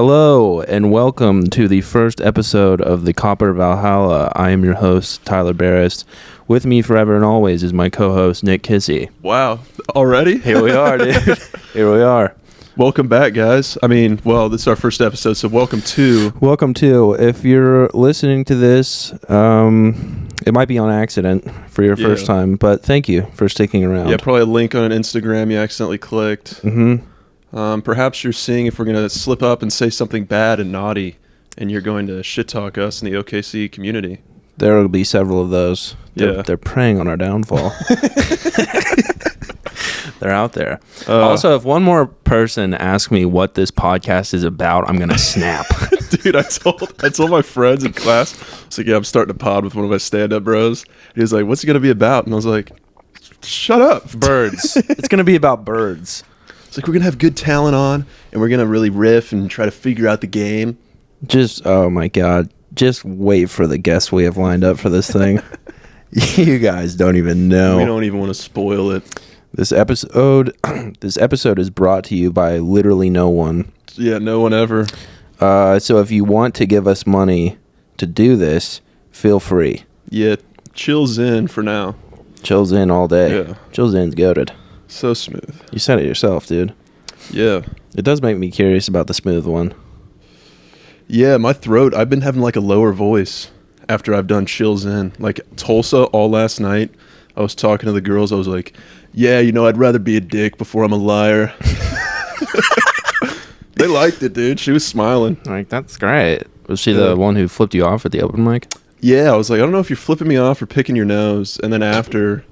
Hello and welcome to the first episode of the Copper Valhalla. I am your host, Tyler Barris. With me forever and always is my co-host, Nick Kissy. Wow, already? Here we are, dude. Here we are. Welcome back, guys. This is our first episode, so welcome to... Welcome to. If you're listening to this, it might be on accident for your first time, but thank you for sticking around. Yeah, probably a link on an Instagram you accidentally clicked. Mm-hmm. Perhaps you're seeing if we're going to slip up and say something bad and naughty, and you're going to shit-talk us in the OKC community. There will be several of those. They're preying on our downfall. They're out there. Also, if one more person asks me what this podcast is about, I'm going to snap. Dude, I told my friends in class, I was like, I'm starting a pod with one of my stand-up bros. He was like, what's it going to be about? And I was like, shut up. Birds. It's going to be about birds. It's like, we're going to have good talent on, and we're going to really riff and try to figure out the game. Oh my God. Just wait for the guests we have lined up for this thing. You guys don't even know. We don't even want to spoil it. This episode is brought to you by literally no one. Yeah, no one ever. So if you want to give us money to do this, feel free. Yeah, chills in for now. Chills in all day. Yeah. Chills in's goated. So smooth. You said it yourself, dude. Yeah. It does make me curious about the smooth one. Yeah, my throat, I've been having like a lower voice after I've done chills in. Like Tulsa all last night, I was talking to the girls. I was like, yeah, I'd rather be a dick before I'm a liar. They liked it, dude. She was smiling. Like, that's great. Was she the one who flipped you off at the open mic? Yeah, I was like, I don't know if you're flipping me off or picking your nose. And then after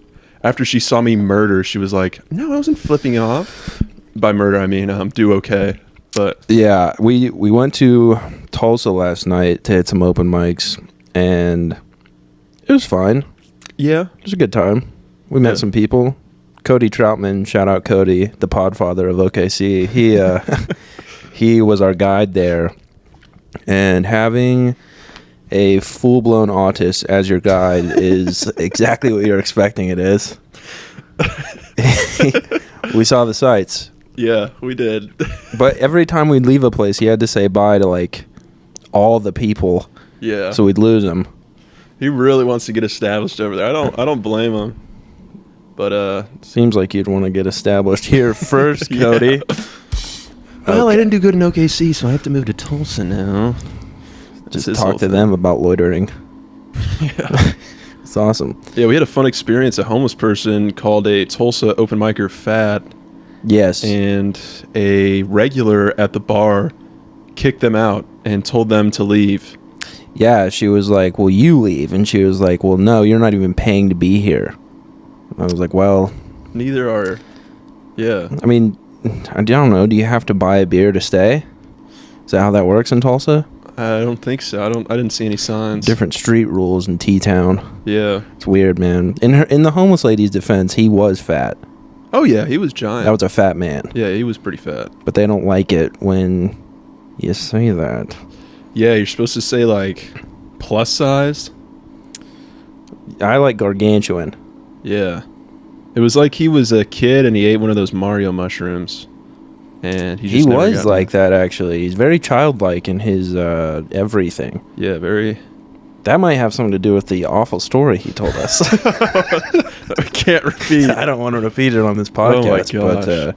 she saw me murder, she was like, no, I wasn't flipping off. By murder, I mean do okay. But yeah, we went to Tulsa last night to hit some open mics, and it was fine. Yeah. It was a good time. We met some people. Cody Troutman, shout out Cody, the podfather of OKC. He was our guide there. And having a full-blown autist as your guide is exactly what you're expecting it is. We saw the sights. Yeah, we did. But every time we'd leave a place, he had to say bye to, like, all the people. Yeah. So we'd lose him. He really wants to get established over there. I don't blame him. But seems like you'd want to get established here first, Cody. Well, I didn't do good in OKC, so I have to move to Tulsa now. Just talk to them about loitering. Yeah. It's awesome. Yeah, we had a fun experience. A homeless person called a Tulsa open micer fat. Yes. And a regular at the bar kicked them out and told them to leave. Yeah, she was like, well, you leave. And she was like, well, no, you're not even paying to be here. I was like, well... Neither are... Yeah. I mean, I don't know. Do you have to buy a beer to stay? Is that how that works in Tulsa? I don't think so. I didn't see any signs. Different street rules in T-Town. Yeah. It's weird, man. In the homeless lady's defense, he was fat. Oh, yeah. He was giant. That was a fat man. Yeah, he was pretty fat. But they don't like it when you say that. Yeah, you're supposed to say, like, plus size. I like gargantuan. Yeah. It was like he was a kid and he ate one of those Mario mushrooms. And he was like that, actually. He's very childlike in his everything. Yeah, very. That might have something to do with the awful story he told us. I can't repeat. I don't want to repeat it on this podcast, but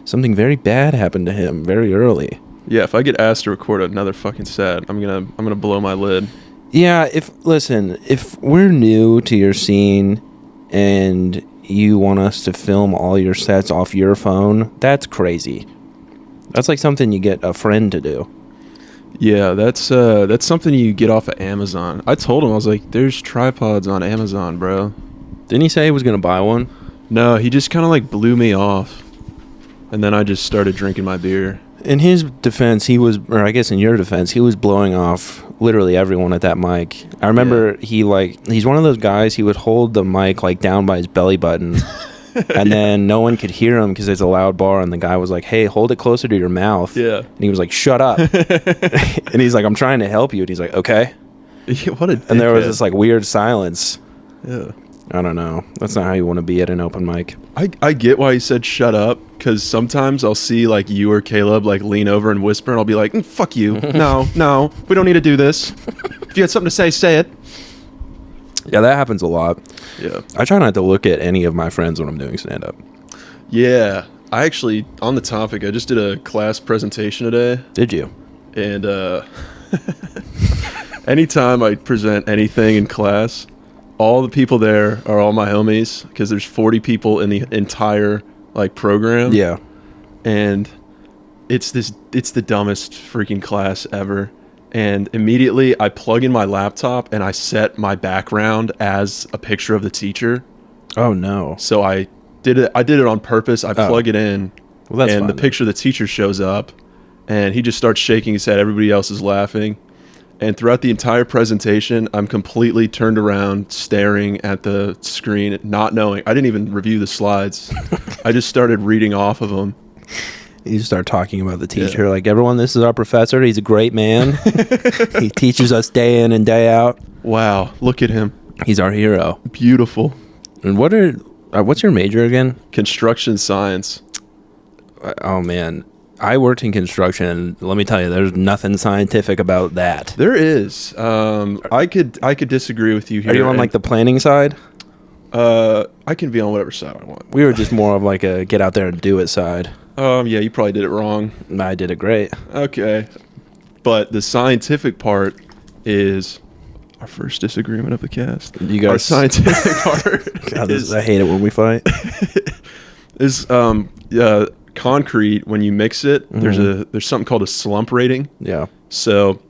something very bad happened to him very early. Yeah, if I get asked to record another fucking set, I'm gonna blow my lid. Yeah, if we're new to your scene and you want us to film all your sets off your phone, that's crazy. That's like something you get a friend to do. Yeah, that's something you get off of Amazon. I told him, I was like, there's tripods on Amazon, bro. Didn't he say he was going to buy one? No, he just kind of like blew me off. And then I just started drinking my beer. In his defense, or I guess in your defense, he was blowing off literally everyone at that mic. I remember he's one of those guys, he would hold the mic like down by his belly button. And then no one could hear him because there's a loud bar, and the guy was like, hey, hold it closer to your mouth. Yeah. And he was like, shut up. And he's like, I'm trying to help you. And he's like, okay. What a dickhead. And there was this like weird silence. Yeah. I don't know. That's not how you want to be at an open mic. I get why he said shut up, because sometimes I'll see like you or Caleb like lean over and whisper, and I'll be like, fuck you. No, we don't need to do this. If you had something to say it. Yeah, that happens a lot. Yeah. I try not to look at any of my friends when I'm doing stand-up. Yeah. I actually, on the topic, I just did a class presentation today. Did you? And anytime I present anything in class, all the people there are all my homies, because there's 40 people in the entire like program. Yeah. And it's the dumbest freaking class ever. And immediately I plug in my laptop and I set my background as a picture of the teacher. Oh no. So I did it on purpose. I plug it in, well, that's and fine, the then. picture of the teacher shows up, and he just starts shaking his head. Everybody else is laughing. And throughout the entire presentation, I'm completely turned around, staring at the screen, not knowing. I didn't even review the slides. I just started reading off of them. You start talking about the teacher, like, everyone, this is our professor. He's a great man. He teaches us day in and day out. Wow, look at him. He's our hero. Beautiful. And what's your major again? Construction science. Oh, man. I worked in construction, and let me tell you, there's nothing scientific about that. There is. I could disagree with you here. Are you on, like, the planning side? I can be on whatever side I want. We were just more of, like, a get out there and do it side. Yeah, you probably did it wrong. I did it great. Okay. But the scientific part is our first disagreement of the cast. You guys, our scientific part God, I hate it when we fight. is concrete. When you mix it, there's something called a slump rating. Yeah. So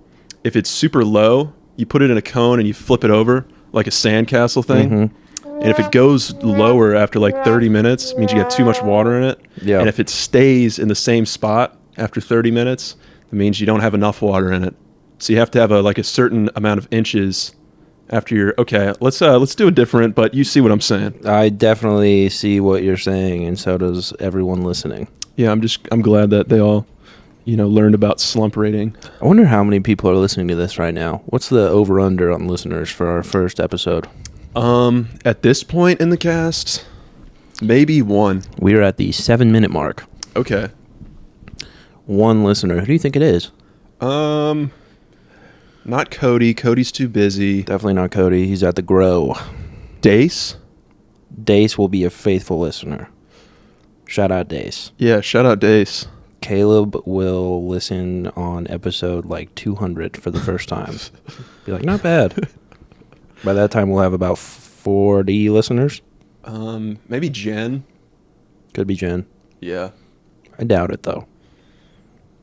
if it's super low, you put it in a cone and you flip it over like a sandcastle thing. And if it goes lower after like 30 minutes, it means you got too much water in it. Yeah. And if it stays in the same spot after 30 minutes, it means you don't have enough water in it. So you have to have a certain amount of inches after you're okay. Let's do it different, but you see what I'm saying. I definitely see what you're saying, and so does everyone listening. Yeah, I'm glad that they all, learned about slump rating. I wonder how many people are listening to this right now. What's the over-under on listeners for our first episode? At this point in the cast, maybe one. We are at the 7-minute mark. Okay. One listener. Who do you think it is? Not Cody. Cody's too busy. Definitely not Cody. He's at the Grow. Dace? Dace will be a faithful listener. Shout out Dace. Yeah, shout out Dace. Caleb will listen on episode like 200 for the first time. Be like, not bad. By that time, we'll have about 40 listeners. Maybe Jen. Could be Jen. Yeah. I doubt it, though.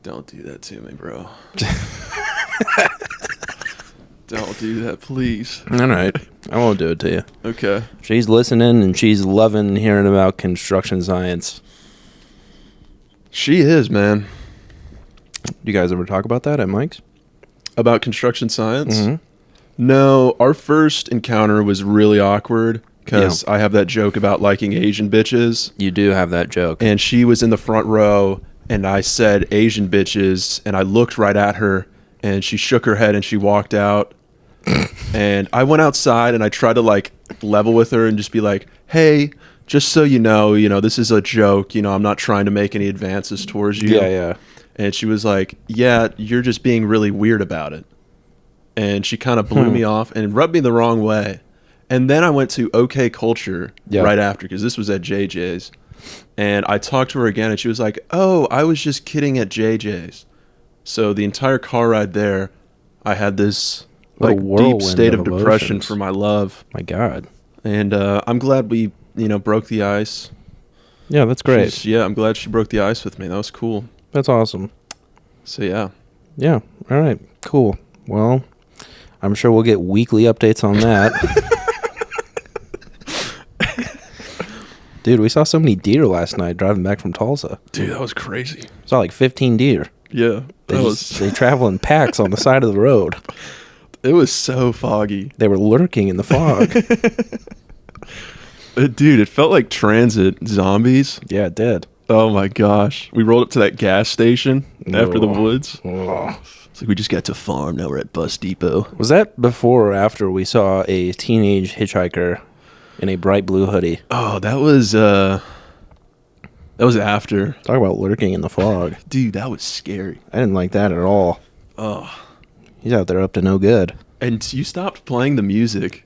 Don't do that to me, bro. Don't do that, please. All right. I won't do it to you. Okay. She's listening, and she's loving hearing about construction science. She is, man. Do you guys ever talk about that at Mike's? About construction science? Mm-hmm. No, our first encounter was really awkward because I have that joke about liking Asian bitches. You do have that joke. And she was in the front row, and I said Asian bitches, and I looked right at her, and she shook her head, and she walked out. And I went outside, and I tried to, level with her and just be like, hey, just so you know, this is a joke. I'm not trying to make any advances towards you. Yeah. And she was like, yeah, you're just being really weird about it. And she kind of blew me off and rubbed me the wrong way. And then I went to OK Culture right after, because this was at JJ's. And I talked to her again, and she was like, oh, I was just kidding at JJ's. So the entire car ride there, I had this deep state of depression for my love. My God. And I'm glad we, broke the ice. Yeah, that's great. I'm glad she broke the ice with me. That was cool. That's awesome. So, yeah. Yeah. All right. Cool. Well, I'm sure we'll get weekly updates on that. Dude, we saw so many deer last night driving back from Tulsa. Dude, that was crazy. Saw like 15 deer. Yeah. They travel in packs on the side of the road. It was so foggy. They were lurking in the fog. Dude, it felt like transit zombies. Yeah, it did. Oh my gosh. We rolled up to that gas station after the woods. Oh. It's like we just got to farm. Now we're at Bus Depot. Was that before or after we saw a teenage hitchhiker in a bright blue hoodie. Oh, that was after. Talk about lurking in the fog. Dude, that was scary. I didn't like that at all. Oh. He's out there up to no good. And you stopped playing the music.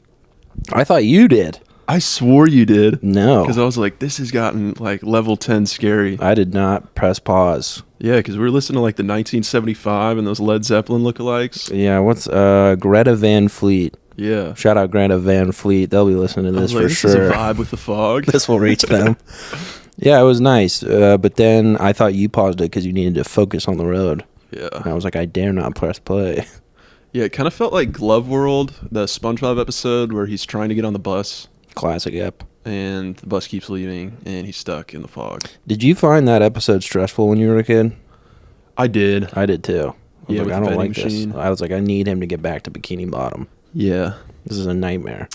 I thought you did. I swore you did. No. Because I was like, this has gotten like level 10 scary. I did not press pause. Yeah, because we were listening to like the 1975 and those Led Zeppelin lookalikes. Yeah, what's Greta Van Fleet? Yeah. Shout out Greta Van Fleet. They'll be listening to this for this sure. Is a vibe with the fog. This will reach them. Yeah, it was nice. But then I thought you paused it because you needed to focus on the road. Yeah. And I was like, I dare not press play. Yeah, it kind of felt like Glove World, the SpongeBob episode where he's trying to get on the bus. Classic ep. And the bus keeps leaving and he's stuck in the fog. Did you find that episode stressful when you were a kid? I did. I did too. I was Yeah, like, with I the don't like vending this. machine. I was like, I need him to get back to Bikini Bottom. Yeah. This is a nightmare.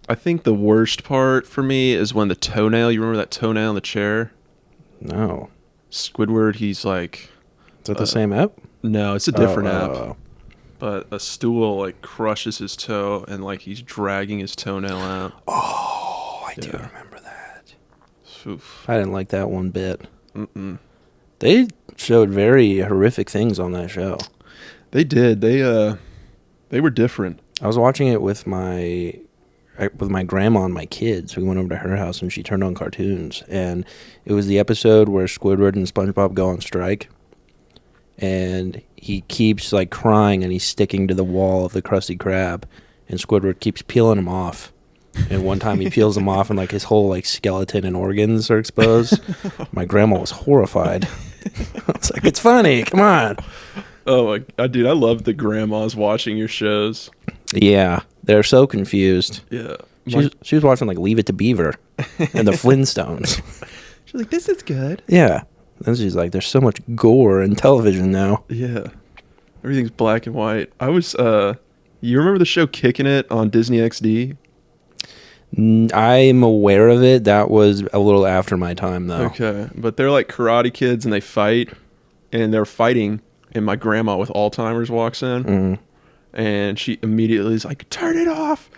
I think the worst part for me is when the toenail, you remember that toenail in the chair? No. Squidward, he's like... Is that the same ep? No, it's a different app. Oh. But a stool like crushes his toe and like he's dragging his toenail out. Oh, I do Yeah. remember that. Oof. I didn't like that one bit. Mm-mm. They showed very horrific things on that show. They did. They were different. I was watching it with my grandma and my kids. We went over to her house and she turned on cartoons. And it was the episode where Squidward and SpongeBob go on strike. And he keeps like crying and he's sticking to the wall of the Krusty Krab. And Squidward keeps peeling him off. And one time he peels him off and like his whole like skeleton and organs are exposed. My grandma was horrified. I was like, it's funny. Come on. Oh my god, dude, I love the grandmas watching your shows. Yeah, they're so confused. Yeah. She was watching like Leave It to Beaver and the Flintstones. She's like, this is good. Yeah. Then she's like, there's so much gore in television now. Yeah. Everything's black and white. I was you remember the show Kicking It on Disney XD? I'm aware of it. That was a little after my time though. Okay. But they're like karate kids and they fight and they're fighting and my grandma with Alzheimer's walks in. Mm. And she immediately is like, turn it off,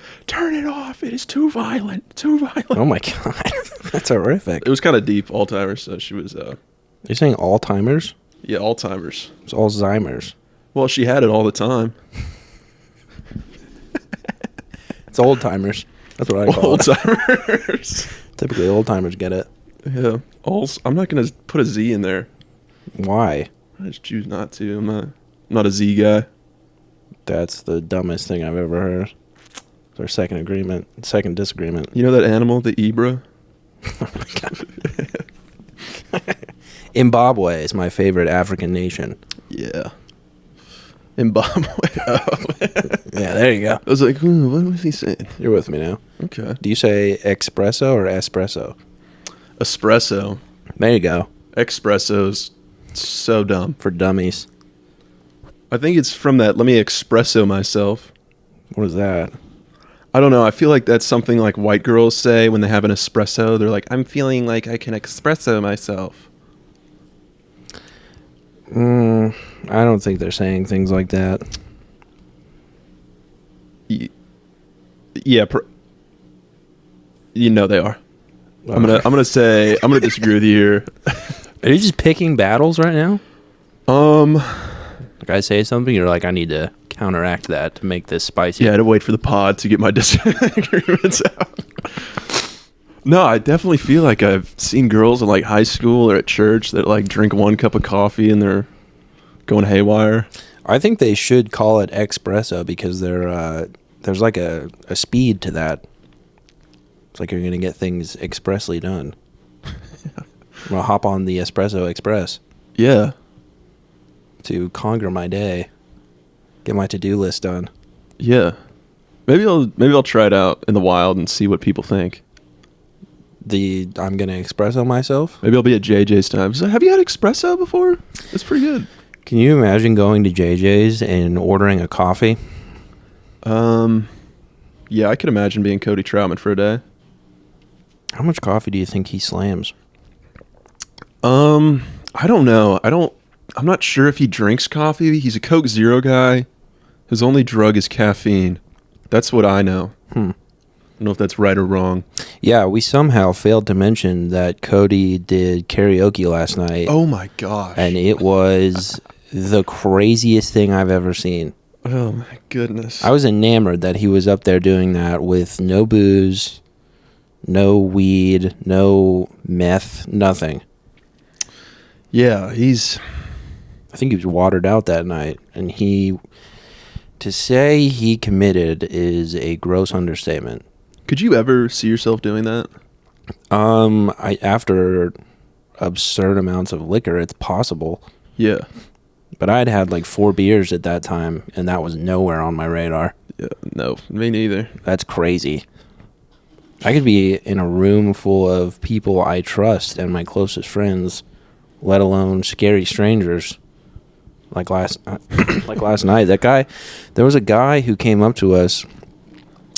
it is too violent, too violent. Oh my god. That's horrific. It was kind of deep, Alzheimer's, so she was, You're saying Alzheimer's? yeah, Alzheimer's. It's Alzheimer's. Well, she had it all the time. It's old timers. That's what I call it. Alzheimer's. Typically old timers get it. Yeah, I'm not going to put a Z in there. Why? I just choose not to. I'm not a Z guy. That's the dumbest thing I've ever heard. It's our second disagreement. You know that animal, the Ibra? Oh my god. Zimbabwe is my favorite African nation. Yeah. Zimbabwe. Oh. Yeah, there you go. I was like, what was he saying? You're with me now. Okay. Do you say espresso or espresso? Espresso. There you go. Espresso's so dumb. For dummies. I think it's from that, let me espresso myself. What is that? I don't know. I feel like that's something like white girls say when they have an espresso. They're like, I'm feeling like I can espresso myself. I don't think they're saying things like that. Yeah, you know they are. I'm gonna disagree with you here. Are you just picking battles right now? Like I say something, you're like, I need to counteract that to make this spicy. Yeah, I had to wait for the pod to get my disagreements out. No, I definitely feel like I've seen girls in like high school or at church that like drink one cup of coffee and they're going haywire. I think they should call it espresso because there's like a speed to that. It's like you're going to get things expressly done. I'm going to hop on the Espresso Express. Yeah. To conquer my day. Get my to-do list done. Yeah. Maybe I'll try it out in the wild and see what people think. I'm going to espresso myself? Maybe I'll be at JJ's time. So, have you had espresso before? It's pretty good. Can you imagine going to JJ's and ordering a coffee? Yeah, I could imagine being Cody Troutman for a day. How much coffee do you think he slams? I don't know. I'm not sure if he drinks coffee. He's a Coke Zero guy. His only drug is caffeine. That's what I know. don't know if that's right or wrong. Yeah, we somehow failed to mention that Cody did karaoke last night. Oh my gosh. And it was the craziest thing I've ever seen. Oh my goodness. I was enamored that he was up there doing that with no booze, no weed, no meth, nothing. Yeah, I think he was watered out that night, and to say he committed is a gross understatement. Could you ever see yourself doing that? After absurd amounts of liquor, it's possible. Yeah. But I'd had like 4 beers at that time, and that was nowhere on my radar. Yeah, no, me neither. That's crazy. I could be in a room full of people I trust and my closest friends, let alone scary strangers. Like last night, there was a guy who came up to us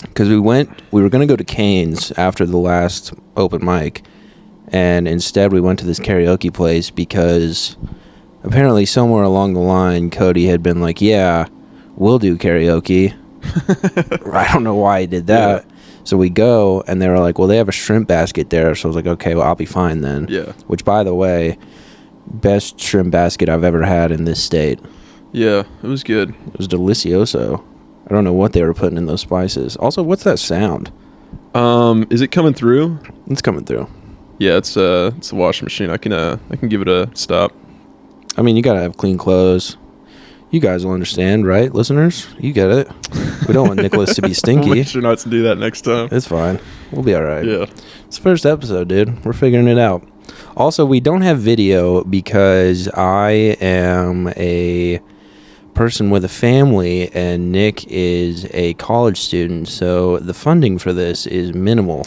because we were going to go to Cane's after the last open mic, and instead we went to this karaoke place because apparently somewhere along the line Cody had been like, yeah, we'll do karaoke. I don't know why he did that. Yeah. So we go, and they were like, well, they have a shrimp basket there. So I was like, okay, well, I'll be fine then. Yeah. Which, by the way, best shrimp basket I've ever had in this state. Yeah, it was good. It was delicioso. I don't know what they were putting in those spices. Also, what's that sound? Is it coming through? It's coming through. Yeah, it's a washing machine. I can give it a stop. I mean, you gotta have clean clothes. You guys will understand, right, listeners? You get it. We don't want Nicholas to be stinky. We'll make sure not to do that next time. It's fine. We'll be all right. Yeah. It's the first episode, dude. We're figuring it out. Also, we don't have video because I am a person with a family and Nick is a college student, so the funding for this is minimal.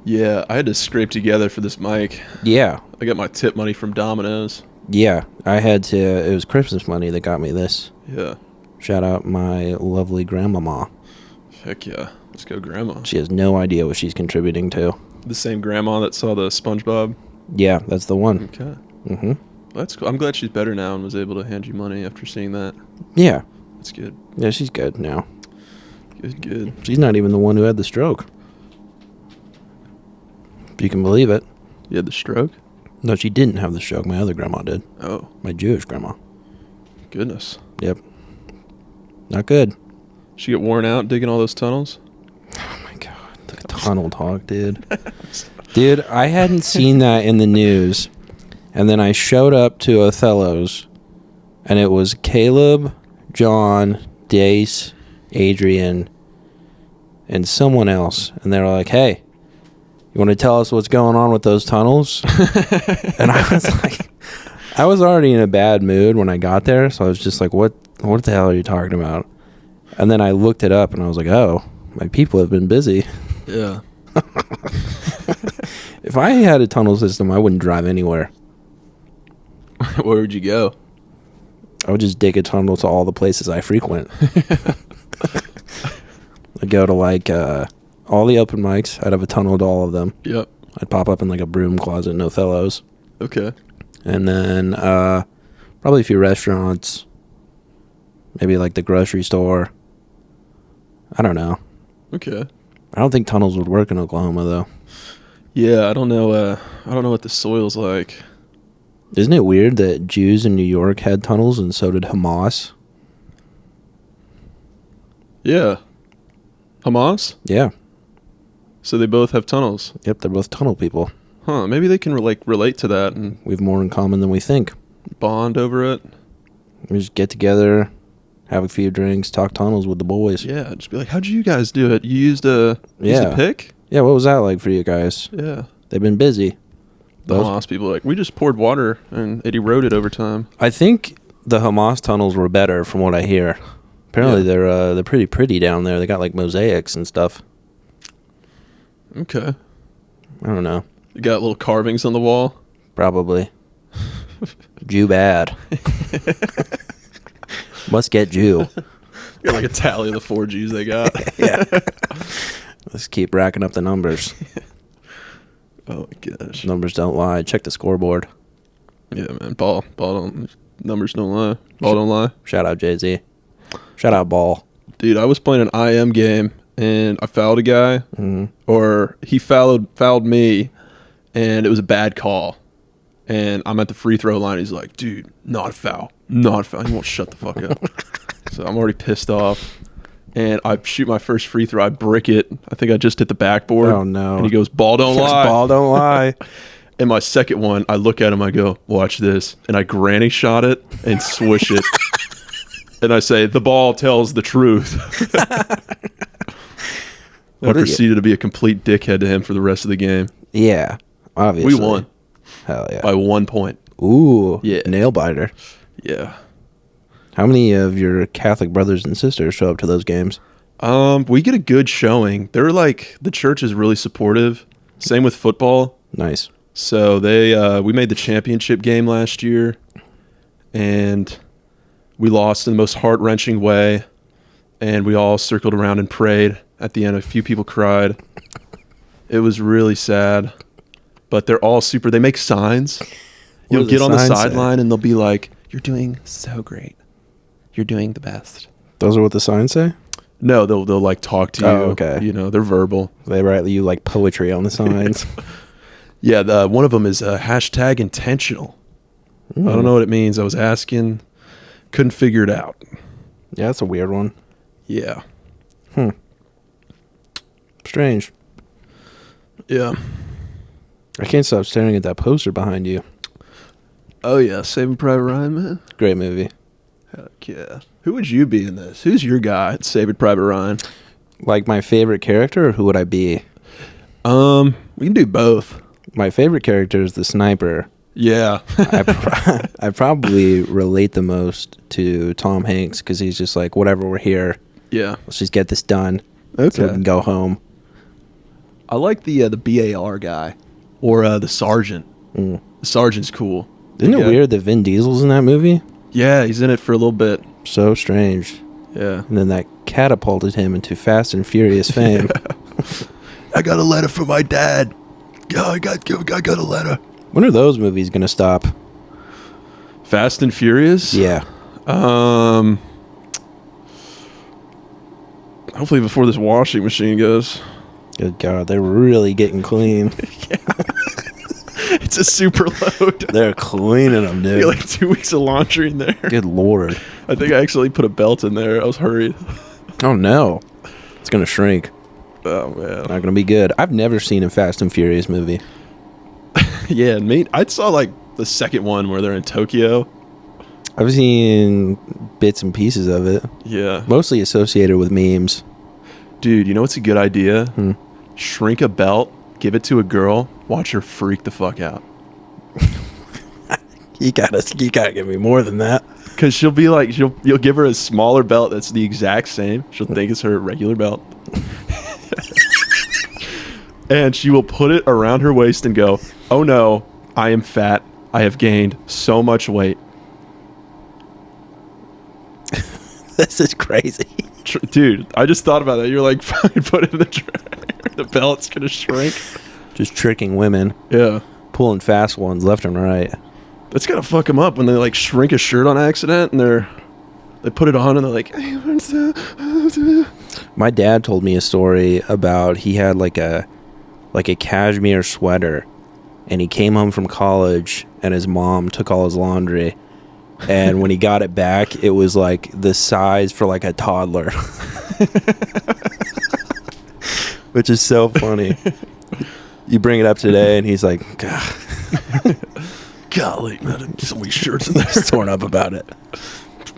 Yeah, I had to scrape together for this mic. Yeah. I got my tip money from Domino's. Yeah, I had to. It was Christmas money that got me this. Yeah. Shout out my lovely grandmama. Heck yeah. Let's go, Grandma. She has no idea what she's contributing to. The same grandma that saw the SpongeBob? Yeah, that's the one. Okay. Mm-hmm. That's cool. I'm glad she's better now and was able to hand you money after seeing that. Yeah. That's good. Yeah, she's good now. Good. She's not even the one who had the stroke. If you can believe it. You had the stroke? No, she didn't have the stroke. My other grandma did. Oh. My Jewish grandma. Goodness. Yep. Not good. She get worn out digging all those tunnels? Oh my god. The tunnel talk, dude. Dude, I hadn't seen that in the news. And then I showed up to Othello's, and it was Caleb, John, Dace, Adrian, and someone else. And they were like, hey, you want to tell us what's going on with those tunnels? And I was like, I was already in a bad mood when I got there, so I was just like, what the hell are you talking about? And then I looked it up, and I was like, oh, my people have been busy. Yeah. If I had a tunnel system, I wouldn't drive anywhere. Where would you go? I would just dig a tunnel to all the places I frequent. I'd go to like all the open mics. I'd have a tunnel to all of them. Yep. I'd pop up in like a broom closet in Othello's. Okay. And then probably a few restaurants. Maybe like the grocery store. I don't know. Okay. I don't think tunnels would work in Oklahoma though. Yeah, I don't know what the soil's like. Isn't it weird that Jews in New York had tunnels and so did Hamas? Yeah. Hamas? Yeah. So they both have tunnels. Yep, they're both tunnel people. Huh, maybe they can relate to that and We have more in common than we think. bond over it. We just get together, have a few drinks, talk tunnels with the boys. Yeah, just be like, how'd you guys do it? You used a pick? Yeah, what was that like for you guys? Yeah. They've been busy. The Hamas people are like, we just poured water and it eroded over time. I think the Hamas tunnels were better from what I hear. Apparently they're pretty pretty down there. They got like mosaics and stuff. Okay. I don't know. You got little carvings on the wall? Probably. Jew bad. Must get Jew. Got like a tally of the 4 Jews they got. Yeah. Let's keep racking up the numbers. Oh my gosh. Numbers don't lie. Check the scoreboard. Yeah, man. Ball don't. Numbers don't lie. Ball don't lie. Shout out Jay-Z. Shout out Ball. Dude, I was playing an IM game and I fouled a guy, or he fouled me, and it was a bad call. And I'm at the free throw line. He's like, dude, not a foul. Not a foul. He won't shut the fuck up. So I'm already pissed off. And I shoot my first free throw. I brick it. I think I just hit the backboard. Oh, no. And he goes, ball don't lie. Ball don't lie. And my second one, I look at him. I go, watch this. And I granny shot it and swish it. And I say, the ball tells the truth. I proceeded to be a complete dickhead to him for the rest of the game. Yeah, obviously. We won. Hell yeah. By 1 point. Ooh, yeah. Nail biter. Yeah. How many of your Catholic brothers and sisters show up to those games? We get a good showing. They're like, the church is really supportive. Same with football. Nice. So we made the championship game last year, and we lost in the most heart-wrenching way, and we all circled around and prayed. At the end, a few people cried. It was really sad. But they're all super. They make signs. You'll get on the sideline and they'll be like, "You're doing so great. You're doing the best." Those are what the signs say? No, they'll like talk to you. Oh, okay. You know, they're verbal. They write you like poetry on the signs. Yeah, one of them is hashtag intentional. I don't know what it means. I was asking, couldn't figure it out. Yeah, that's a weird one. Yeah. Strange. Yeah. I can't stop staring at that poster behind you. Oh, yeah. Saving Private Ryan, man. Great movie. Heck yeah. Who would you be in this? Who's your guy at Saving Private Ryan? Like my favorite character, or who would I be? We can do both. My favorite character is the sniper. Yeah. I probably relate the most to Tom Hanks because he's just like, whatever, we're here. Yeah. Let's just get this done. Okay. So we can go home. I like the BAR guy. Or the sergeant. The sergeant's cool. Isn't it weird that Vin Diesel's in that movie? Yeah, he's in it for a little bit. So strange. Yeah. And then that catapulted him into Fast and Furious fame. I got a letter from my dad. Yeah, I got a letter. When are those movies going to stop? Fast and Furious? Yeah. Hopefully before this washing machine goes. Good God, they're really getting clean. It's a super load. They're cleaning them, dude. You like 2 weeks of laundry in there. Good Lord. I think I actually put a belt in there. I was hurried. Oh, no. It's going to shrink. Oh, man. Not going to be good. I've never seen a Fast and Furious movie. Yeah, I saw like the second one where they're in Tokyo. I've seen bits and pieces of it. Yeah. Mostly associated with memes. Dude, you know what's a good idea? Shrink a belt, give it to a girl, watch her freak the fuck out. You gotta give me more than that. Because she'll be like, you'll give her a smaller belt that's the exact same. She'll think it's her regular belt. And she will put it around her waist and go, "Oh no, I am fat. I have gained so much weight." This is crazy. Dude, I just thought about that. You're like, fucking put it in the dryer. The belt's going to shrink. Just tricking women. Yeah. Pulling fast ones left and right. That's got to fuck them up when they like shrink a shirt on accident and they put it on and they're like, My dad told me a story about he had like a cashmere sweater and he came home from college and his mom took all his laundry. And when he got it back, it was like the size for like a toddler. Which is so funny. You bring it up today and he's like, golly, man, so many shirts in there. He's torn up about it.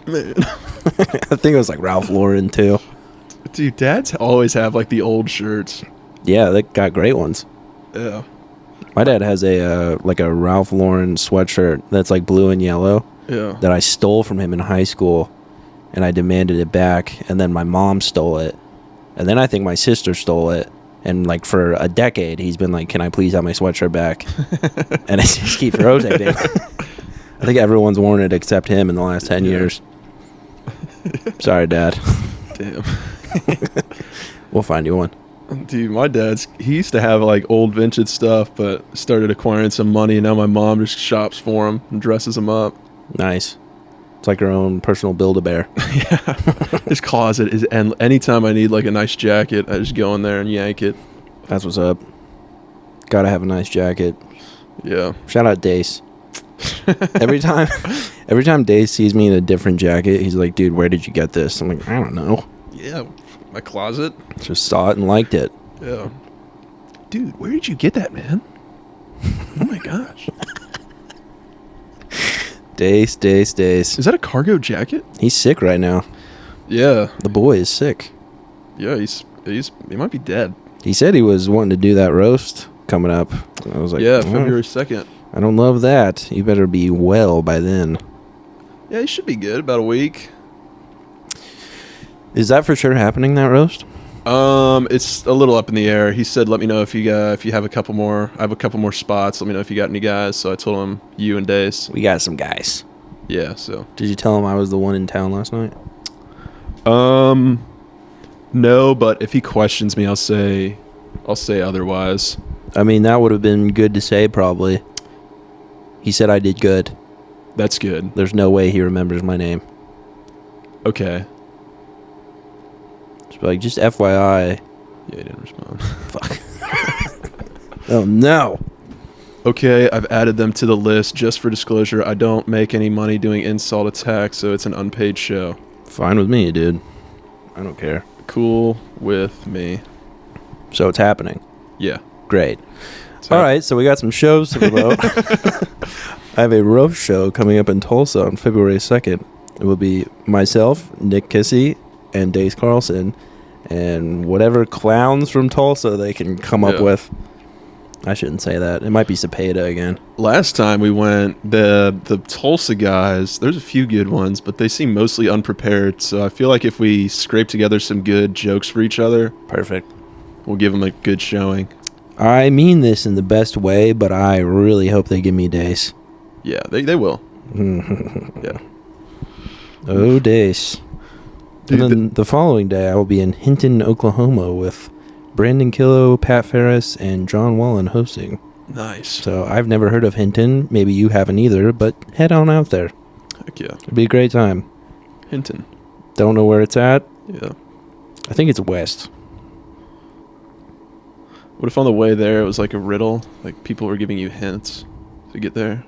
Man. I think it was like Ralph Lauren too. Dude, dads always have like the old shirts. Yeah, they got great ones. Yeah. My dad has a Ralph Lauren sweatshirt that's like blue and yellow. Yeah. That I stole from him in high school, and I demanded it back, and then my mom stole it, and then I think my sister stole it, and like for a decade he's been like, "Can I please have my sweatshirt back?" And it just keeps rotating. I think everyone's worn it except him in the last 10 years. Sorry, Dad. Damn. We'll find you one. Dude, my he used to have like old vintage stuff, but started acquiring some money, and now my mom just shops for him and dresses him up. Nice. It's like our own personal Build-A-Bear. Yeah. His closet is, and anytime I need like a nice jacket, I just go in there and yank it. That's what's up. Gotta have a nice jacket. Yeah. Shout out Dace. every time Dace sees me in a different jacket, he's like, dude, where did you get this? I'm like, I don't know. Yeah. My closet. Just saw it and liked it. Yeah. Dude, where did you get that, man? Oh my gosh. Dace. Is that a cargo jacket? He's sick right now. Yeah. The boy is sick. Yeah, he might be dead. He said he was wanting to do that roast coming up. I was like, yeah, February 2nd. I don't love that. You better be well by then. Yeah, he should be good. About a week. Is that for sure happening, that roast? It's a little up in the air. He said, "Let me know if you have a couple more. I have a couple more spots. Let me know if you got any guys." So I told him you and Dace. We got some guys. Yeah. So did you tell him I was the one in town last night? No, but if he questions me, I'll say otherwise. I mean, that would have been good to say, probably. He said I did good. That's good. There's no way he remembers my name. Okay. Just be like, just FYI. Yeah, he didn't respond. Fuck. Oh, no. Okay, I've added them to the list just for disclosure. I don't make any money doing insult attacks, so it's an unpaid show. Fine with me, dude. I don't care. Cool with me. So it's happening. Yeah. Great. All right, so we got some shows to promote. I have a roast show coming up in Tulsa on February 2nd. It will be myself, Nick Kissy, and Dace Carlson, and whatever clowns from Tulsa they can come up with. I shouldn't say that. It might be Cepeda again. Last time we went, the Tulsa guys, there's a few good ones, but they seem mostly unprepared. So I feel like if we scrape together some good jokes for each other, perfect. We'll give them a good showing. I mean this in the best way, but I really hope they give me Dace. Yeah, they will. Yeah. Oh, Dace. Dude, and then the following day, I will be in Hinton, Oklahoma with Brandon Killo, Pat Ferris, and John Wallen hosting. Nice. So I've never heard of Hinton. Maybe you haven't either, but head on out there. Heck yeah. It'll be a great time. Hinton. Don't know where it's at. Yeah. I think it's west. What if on the way there it was like a riddle? Like people were giving you hints to get there?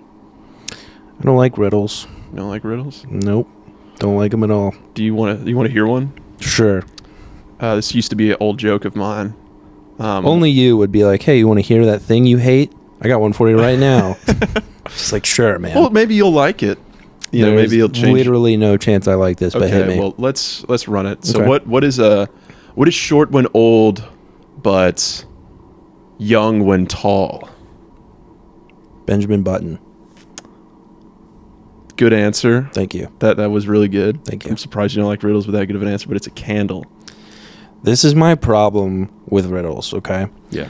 I don't like riddles. You don't like riddles? Nope. Don't like them at all. Do you want to hear one? Sure. This used to be an old joke of mine. Only you would be like, hey, you want to hear that thing you hate? I got one for you right now. Just like, sure, man. Well, maybe you'll like it. You know, maybe you'll change. Literally no chance I like this, but hit me. Well, let's run it. So what is short when old, but young when tall? Benjamin Button. Good answer. Thank you. That was really good. Thank you. I'm surprised you don't like riddles with that good of an answer, but it's a candle. This is my problem with riddles, okay? Yeah.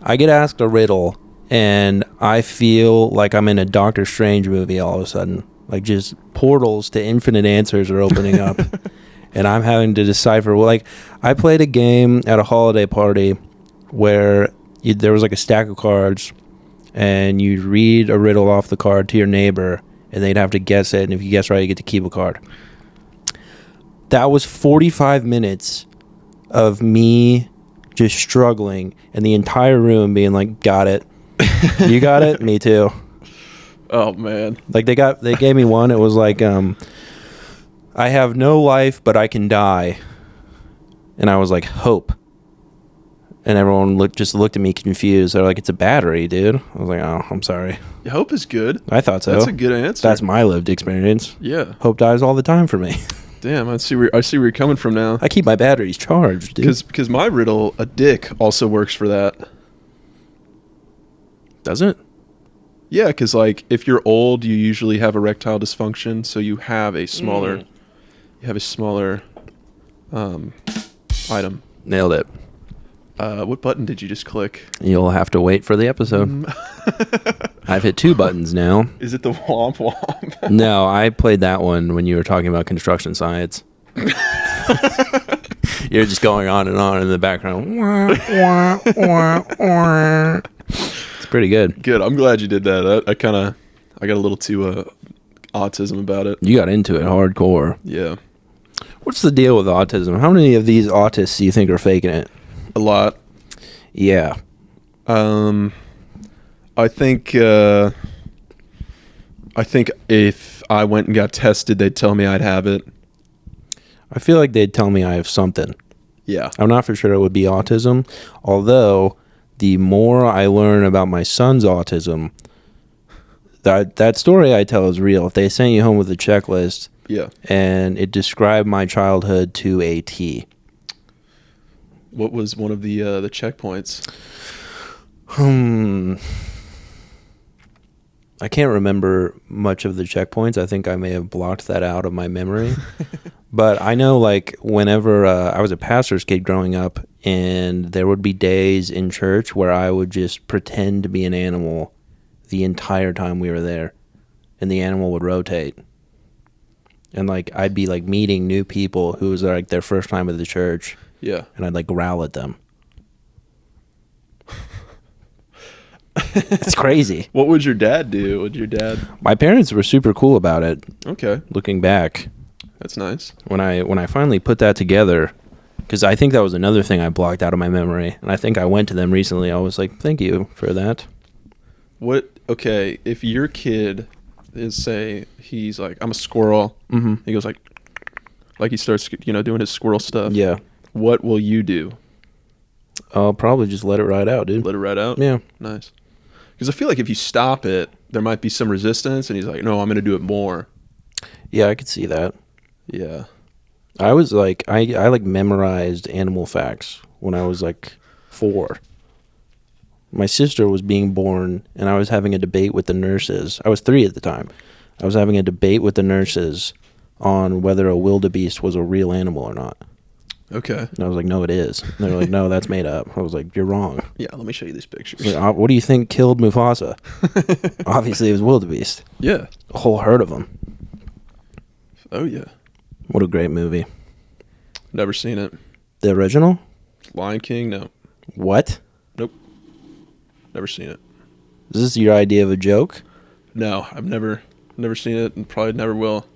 I get asked a riddle, and I feel like I'm in a Doctor Strange movie all of a sudden. Like, just portals to infinite answers are opening up, and I'm having to decipher. Well, like, I played a game at a holiday party where there was like a stack of cards, and you'd read a riddle off the card to your neighbor, and they'd have to guess it, and if you guess right, you get to keep a card. That was 45 minutes of me just struggling, and the entire room being like, got it. You got it? Me too. Oh, man. Like, they gave me one. It was like, I have no life, but I can die. And I was like, hope. And everyone looked at me confused. They're like, it's a battery, dude. I was like, oh, I'm sorry. Hope is good. I thought so. That's a good answer. That's my lived experience. Yeah. Hope dies all the time for me. Damn, I see where you're coming from now. I keep my batteries charged, dude. Because my riddle, a dick, also works for that. Does it? Yeah, because like if you're old, you usually have erectile dysfunction, so you have a smaller, item. Nailed it. What button did you just click? You'll have to wait for the episode. I've hit 2 buttons now. Is it the womp womp? No, I played that one when you were talking about construction science. You're just going on and on in the background. It's pretty good. Good. I'm glad you did that. I got a little too autism about it. You got into it hardcore. Yeah, What's the deal with autism? How many of these autists do you think are faking it? a lot. Yeah. I think if I went and got tested, they'd tell me I'd have it. I feel like they'd tell me I have something. Yeah. I'm not for sure it would be autism, although the more I learn about my son's autism, that story I tell is real. If they sent you home with a checklist, Yeah. and it described my childhood to a T. What was one of the checkpoints? I can't remember much of the checkpoints. I think I may have blocked that out of my memory. But I know, like, whenever I was a pastor's kid growing up, and there would be days in church where I would just pretend to be an animal the entire time we were there, and the animal would rotate. And, like, I'd be, like, meeting new people who was, like, their first time at the church. Yeah. And I'd, like, growl at them. It's crazy. What would your dad do? Would your dad? My parents were super cool about it. Okay. Looking back, That's nice. when I finally put that together, because I think that was another thing I blocked out of my memory, and I think I went to them recently. I was like, "Thank you for that." What? Okay, if your kid is, say, he's like, I'm a squirrel. Mm-hmm. He goes like he starts, doing his squirrel stuff. Yeah, What will you do? I'll probably just let it ride out, dude. Let it ride out? Yeah, Nice. Because I feel like if you stop it, there might be some resistance, and he's like, no, I'm going to do it more. yeah, I could see that. Yeah. I was like, I like memorized animal facts when I was like 4. My sister was being born, and I was having a debate with the nurses. I was 3 at the time. I was having a debate with the nurses on whether a wildebeest was a real animal or not. Okay. And I was like, no, it is. And they were like, no, that's made up. I was like, you're wrong. Yeah, let me show you these pictures. Like, what do you think killed Mufasa? Obviously, it was wildebeest. Yeah. A whole herd of them. Oh, yeah. What a great movie. Never seen it. The original? Lion King? No. What? Nope. Never seen it. Is this your idea of a joke? No, I've never seen it and probably never will.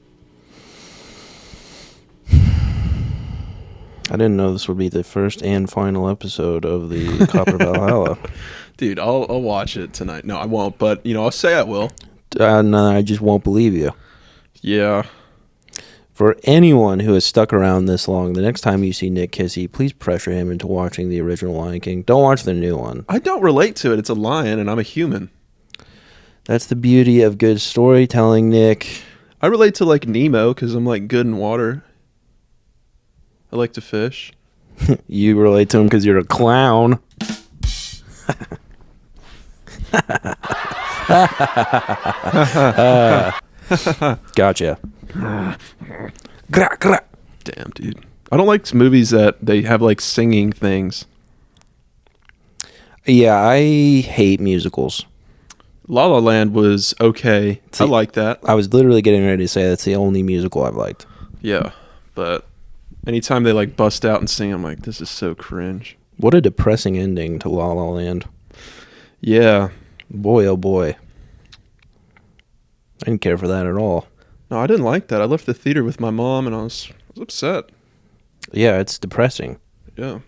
I didn't know this would be the first and final episode of the Copper Valhalla. Dude, I'll watch it tonight. No, I won't, but, I'll say I will. No, I just won't believe you. Yeah. For anyone who has stuck around this long, the next time you see Nick Kissy, please pressure him into watching the original Lion King. Don't watch the new one. I don't relate to it. It's a lion, and I'm a human. That's the beauty of good storytelling, Nick. I relate to, like, Nemo because I'm, like, good in water. I like to fish. You relate to him because you're a clown. Gotcha. Damn, dude. I don't like movies that they have, like, singing things. Yeah, I hate musicals. La La Land was okay. See, I like that. I was literally getting ready to say that's the only musical I've liked. Yeah, but anytime they, like, bust out and sing, I'm like, this is so cringe. What a depressing ending to La La Land. Yeah. Boy, oh boy. I didn't care for that at all. No, I didn't like that. I left the theater with my mom, and I was upset. Yeah, it's depressing. Yeah.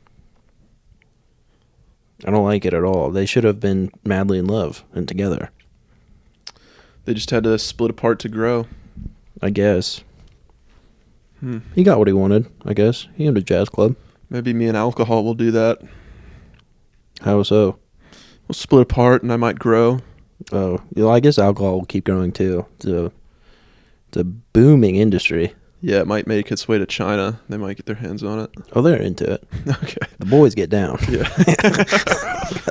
I don't like it at all. They should have been madly in love and together. They just had to split apart to grow. I guess. He got what he wanted, I guess. He owned a jazz club. Maybe me and alcohol will do that. How so? We'll split apart, and I might grow. Oh, I guess alcohol will keep growing too. It's a booming industry. Yeah, it might make its way to China. They might get their hands on it. Oh, they're into it. Okay. The boys get down. Yeah.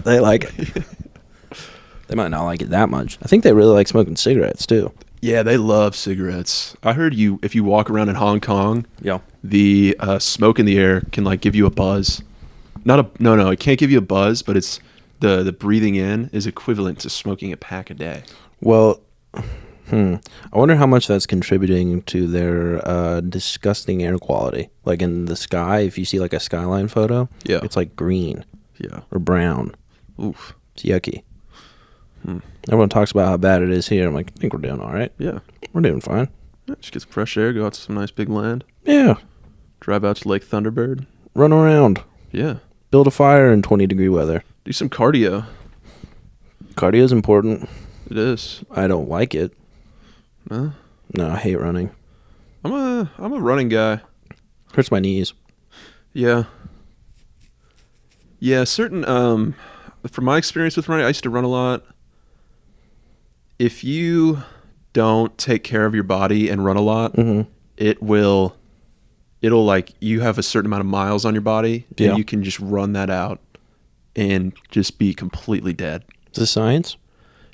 They like it. They might not like it that much. I think they really like smoking cigarettes too. Yeah, they love cigarettes. I heard if you walk around in Hong Kong, Yeah. the smoke in the air can, like, give you a buzz. No, it can't give you a buzz, but it's the breathing in is equivalent to smoking a pack a day. Well, I wonder how much that's contributing to their disgusting air quality. Like in the sky, if you see like a skyline photo, Yeah. it's like green Yeah. or brown. Oof. It's yucky. Everyone talks about how bad it is here. I'm like, I think we're doing all right. Yeah. We're doing fine. Yeah, just get some fresh air, go out to some nice big land, Yeah. drive out to Lake Thunderbird. Run around. Yeah. Build a fire in 20-degree weather. Do some cardio. Cardio is important. It is. I don't like it. Huh? No, I hate running. I'm a running guy. Hurts my knees. Yeah. Yeah, certain from my experience with running, I used to run a lot. If you don't take care of your body and run a lot, it'll like, you have a certain amount of miles on your body and you can just run that out and just be completely dead. Is this science?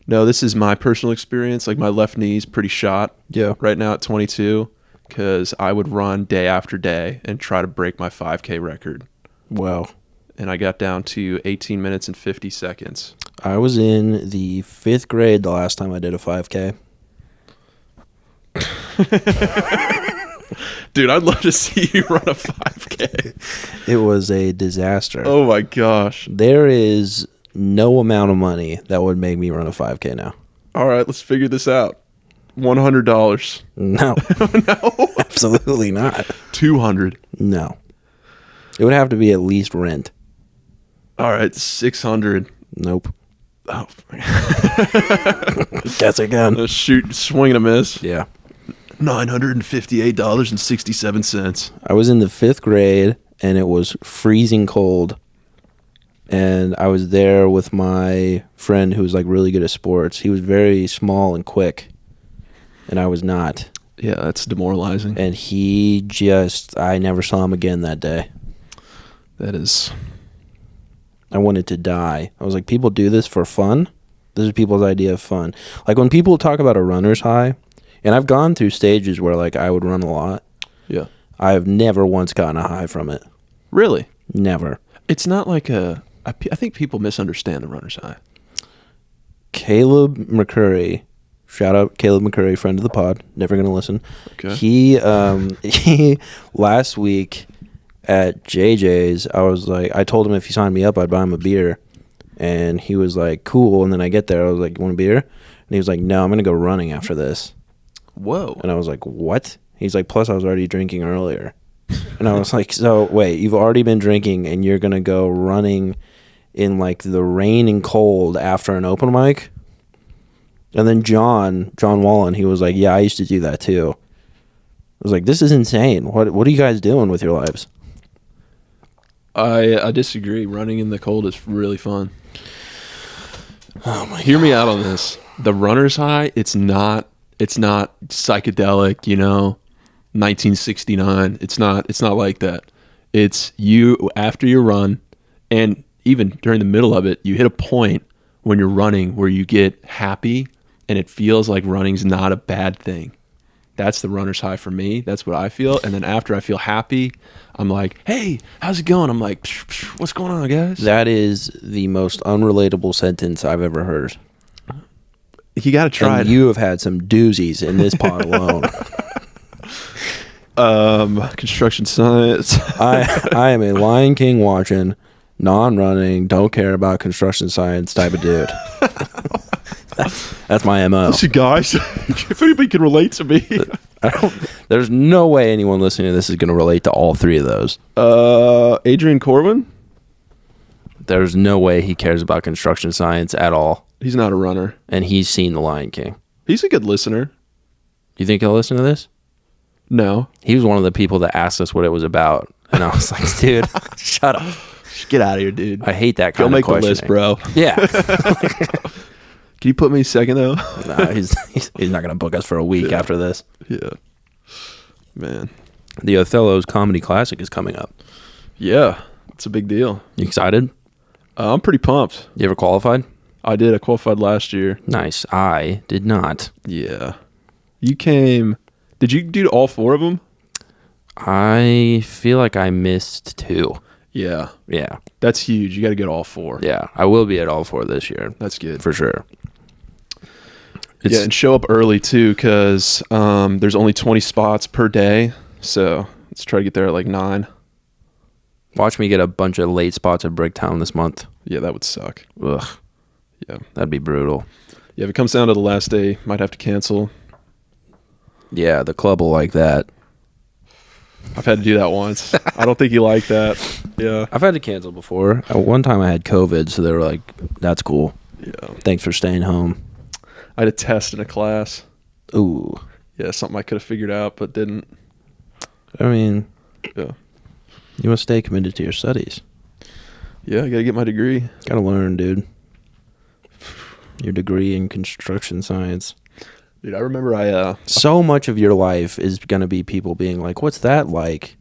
No, this is my personal experience. Like, my left knee's pretty shot right now at 22 because I would run day after day and try to break my 5K record. Wow. And I got down to 18 minutes and 50 seconds. I was in the 5th grade the last time I did a 5K. Dude, I'd love to see you run a 5K. It was a disaster. Oh my gosh. There is no amount of money that would make me run a 5K now. All right, let's figure this out. $100. No. No. Absolutely not. $200. No. It would have to be at least rent. All right, $600. Nope. Oh. Guess again. Shoot, swing and a miss. Yeah. $958.67. I was in the 5th grade and it was freezing cold. And I was there with my friend who was like really good at sports. He was very small and quick. And I was not. Yeah, that's demoralizing. And I never saw him again that day. That is. I wanted to die. I was like, people do this for fun? This is people's idea of fun. Like, when people talk about a runner's high, and I've gone through stages where, like, I would run a lot. Yeah. I've never once gotten a high from it. Really? Never. It's not like I think people misunderstand the runner's high. Caleb McCurry, shout out Caleb McCurry, friend of the pod, never going to listen. Okay. He last week at JJ's, I told him if he signed me up, I'd buy him a beer. And he was like, cool. And then I get there, I was like, you want a beer? And he was like, no, I'm going to go running after this. Whoa. And I was like, what? He's like, plus I was already drinking earlier. And I was like, so wait, you've already been drinking and you're going to go running in like the rain and cold after an open mic? And then John Wallen, he was like, yeah, I used to do that too. I was like, this is insane. What are you guys doing with your lives? I disagree. Running in the cold is really fun. Oh my Hear me out on this. The runner's high, it's not psychedelic, 1969. It's not like that. It's you after you run, and even during the middle of it, you hit a point when you're running where you get happy and it feels like running's not a bad thing. That's the runner's high for me. That's what I feel. And then after I feel happy, I'm like, hey, how's it going? I'm like, psh, psh, what's going on, guys? That is the most unrelatable sentence I've ever heard. You got to try and it. You have had some doozies in this pod alone. Construction science. I am a Lion King watching, non-running, don't care about construction science type of dude. That's my MO. Listen, guys, if anybody can relate to me. There's no way anyone listening to this is going to relate to all three of those. Adrian Corbin? There's no way he cares about construction science at all. He's not a runner. And he's seen The Lion King. He's a good listener. You think he'll listen to this? No. He was one of the people that asked us what it was about. And I was like, dude, shut up. Just get out of here, dude. I hate that kind Go of make questioning. the list, bro. Yeah. Can you put me second, though? Nah, he's not going to book us for a week after this. Yeah. Man. The Othello's Comedy Classic is coming up. Yeah. It's a big deal. You excited? I'm pretty pumped. You ever qualified? I did. I qualified last year. Nice. I did not. Yeah. You came... Did you do all four of them? I feel like I missed 2. Yeah. Yeah. That's huge. You got to get all 4. Yeah. I will be at all 4 this year. That's good. For sure. Yeah, and show up early, too, because there's only 20 spots per day. So let's try to get there at like 9. Watch me get a bunch of late spots at Bricktown this month. Yeah, that would suck. Ugh. Yeah. That'd be brutal. Yeah, if it comes down to the last day, might have to cancel. Yeah, the club will like that. I've had to do that once. I don't think you like that. Yeah. I've had to cancel before. One time I had COVID, so they were like, that's cool. Yeah. Thanks for staying home. I had a test in a class. Ooh. Yeah, something I could have figured out, but didn't. I mean, Yeah. you must stay committed to your studies. Yeah, I got to get my degree. Gotta learn, dude. Your degree in construction science. Dude, I remember so much of your life is going to be people being like, what's that like?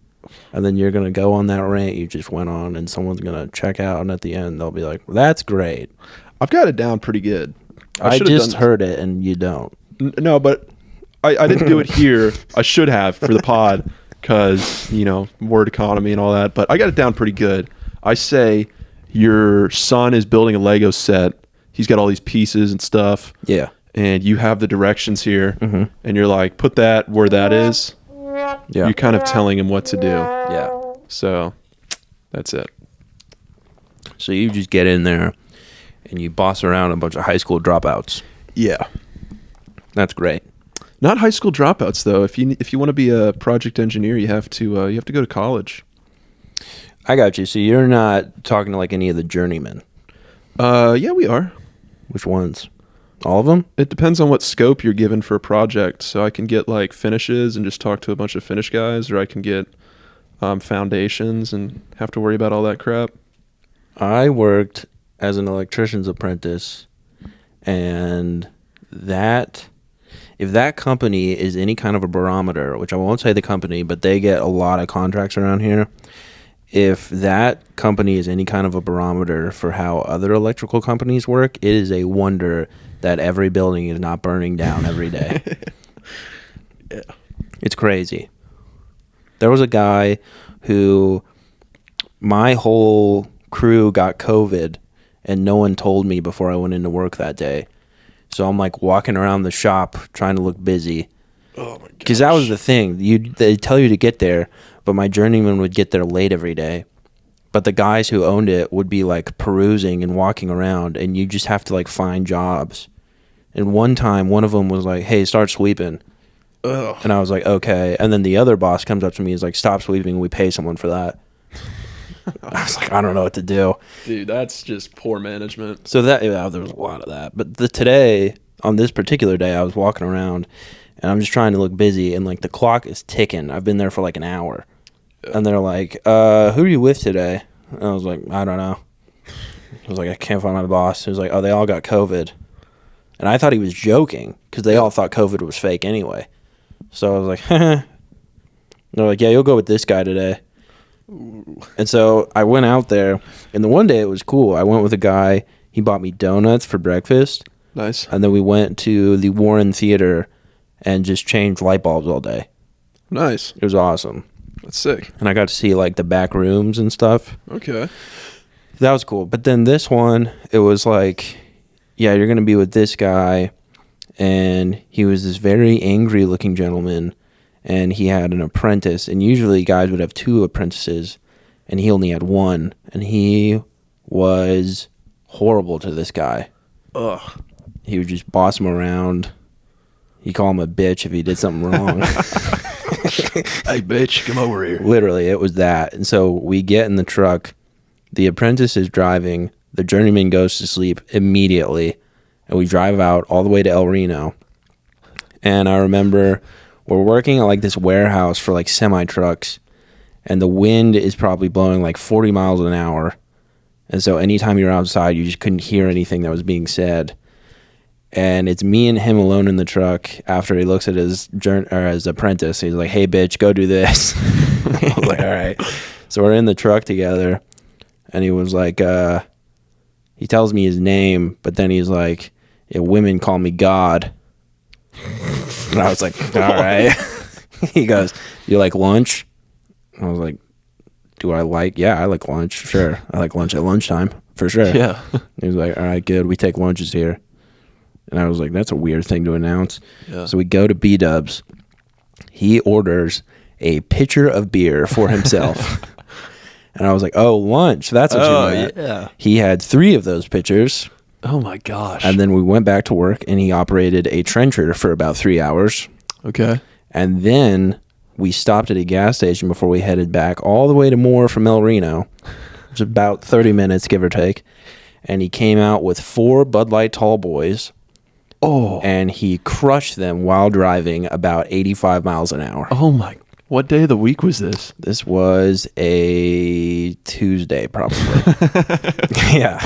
And then you're going to go on that rant you just went on, and someone's going to check out, and at the end they'll be like, that's great. I've got it down pretty good. I just heard it, and you don't. No, but I didn't do it here. I should have for the pod because, word economy and all that. But I got it down pretty good. I say your son is building a Lego set. He's got all these pieces and stuff. Yeah. And you have the directions here. Mm-hmm. And you're like, put that where that is. Yeah. You're kind of telling him what to do. Yeah. So that's it. So you just get in there and you boss around a bunch of high school dropouts. Yeah. That's great. Not high school dropouts though. If you want to be a project engineer, you have to go to college. I got you. So you're not talking to like any of the journeymen. Yeah, we are. Which ones? All of them? It depends on what scope you're given for a project. So I can get like finishes and just talk to a bunch of finish guys, or I can get foundations and have to worry about all that crap. I worked as an electrician's apprentice, and if that company is any kind of a barometer, which I won't say the company, but they get a lot of contracts around here. If that company is any kind of a barometer for how other electrical companies work, it is a wonder that every building is not burning down every day. Yeah. It's crazy. There was a guy who, my whole crew got COVID, and no one told me before I went into work that day. So I'm like walking around the shop trying to look busy. Oh my god. Because that was the thing. They tell you to get there, but my journeyman would get there late every day. But the guys who owned it would be like perusing and walking around, and you just have to like find jobs. And one time, one of them was like, hey, start sweeping. Ugh. And I was like, okay. And then the other boss comes up to me and is like, stop sweeping. We pay someone for that. I was like, I don't know what to do. Dude, that's just poor management. So there was a lot of that. But today, on this particular day, I was walking around, and I'm just trying to look busy, and like the clock is ticking. I've been there for like an hour. Yeah. And they're like, who are you with today? And I was like, I don't know. I was like, I can't find my boss. He was like, oh, they all got COVID. And I thought he was joking because they all thought COVID was fake anyway. So I was like, they're like, yeah, you'll go with this guy today. Ooh. And so I went out there, and the one day it was cool. I went with a guy. He bought me donuts for breakfast. Nice. And then we went to the Warren Theater and just changed light bulbs all day. Nice. It was awesome. That's sick. And I got to see like the back rooms and stuff. Okay. That was cool. But then this one, it was like, yeah, you're going to be with this guy. And he was this very angry looking gentleman. And he had an apprentice. And usually guys would have 2 apprentices. And he only had 1. And he was horrible to this guy. Ugh. He would just boss him around. He'd call him a bitch if he did something wrong. Hey, bitch, come over here. Literally, it was that. And so we get in the truck. The apprentice is driving. The journeyman goes to sleep immediately. And we drive out all the way to El Reno. And I remember we're working at like this warehouse for like semi-trucks. And the wind is probably blowing like 40 miles an hour. And so anytime you're outside, you just couldn't hear anything that was being said. And it's me and him alone in the truck after he looks at his apprentice. He's like, hey, bitch, go do this. I was like, all right. So we're in the truck together. And he was like, he tells me his name, but then he's like, yeah, women call me God. And I was like, all right. He goes, you like lunch? I was like, yeah, I like lunch. Sure. I like lunch at lunchtime for sure. Yeah. He was like, all right, good. We take lunches here. And I was like, that's a weird thing to announce. Yeah. So we go to B-Dubs. He orders a pitcher of beer for himself. And I was like, oh, lunch. That's what you meant. Yeah. He had 3 of those pitchers. Oh my gosh. And then we went back to work, and he operated a trencher for about 3 hours. Okay. And then we stopped at a gas station before we headed back all the way to Moore from El Reno. It was about 30 minutes, give or take. And he came out with 4 Bud Light tall boys. Oh. And he crushed them while driving about 85 miles an hour. Oh my. What day of the week was this? This was a Tuesday, probably. Yeah.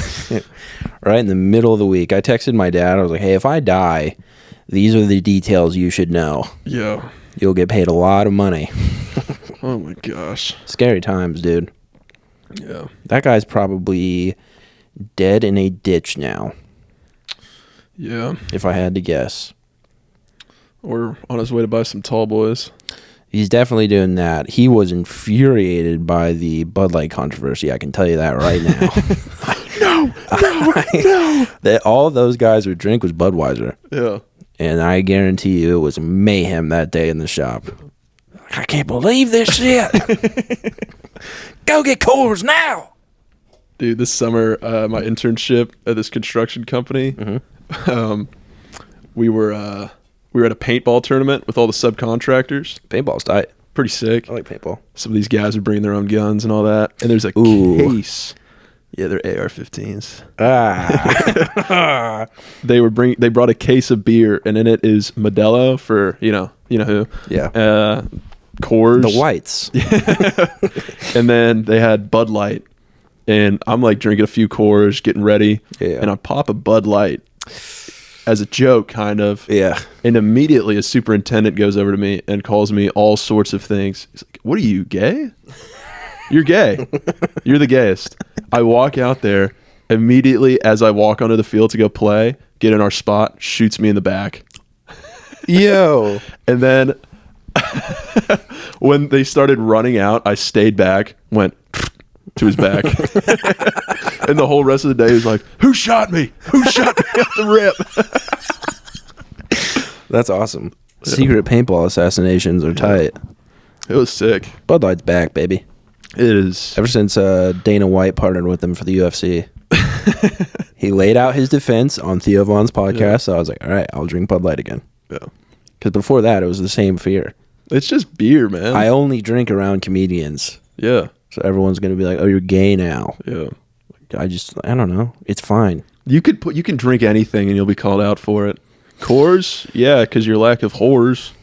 Right in the middle of the week. I texted my dad. I was like, hey, if I die, these are the details you should know. Yeah. You'll get paid a lot of money. Oh my gosh. Scary times, dude. Yeah. That guy's probably dead in a ditch now, Yeah. if I had to guess. Or on his way to buy some tall boys. He's definitely doing that. He was infuriated by the Bud Light controversy. I can tell you that right now. No. That all those guys would drink was Budweiser. Yeah. And I guarantee you it was mayhem that day in the shop. I can't believe this shit. Go get Coors now. Dude, this summer, my internship at this construction company, we were at a paintball tournament with all the subcontractors. Paintball's tight. Pretty sick. I like paintball. Some of these guys are bringing their own guns and all that. And there's a Ooh. case. Yeah, they're AR-15s. Ah. They brought a case of beer, and in it is Modelo for you know who. Yeah. Coors. The whites. And then they had Bud Light, and I'm like drinking a few Coors, getting ready, and I pop a Bud Light as a joke, kind of. Yeah. And immediately a superintendent goes over to me and calls me all sorts of things. He's like, "What are you, gay? You're gay. You're the gayest." I walk out there immediately as I walk onto the field to go play, get in our spot, shoots me in the back. Yo. And then when they started running out, I stayed back, went to his back. And the whole rest of the day he was like, "Who shot me? Who shot me off the rip?" That's awesome. Secret paintball assassinations are tight. It was sick. Bud Light's back, baby. It is. Ever since Dana White partnered with him for the UFC. He laid out his defense on Theo Von's podcast, Yeah. so I was like, all right, I'll drink Bud Light again. Yeah. Because before that, it was the same fear. It's just beer, man. I only drink around comedians. Yeah. So everyone's going to be like, oh, you're gay now. Yeah. I don't know. It's fine. You can drink anything and you'll be called out for it. Coors? Yeah, because your lack of whores.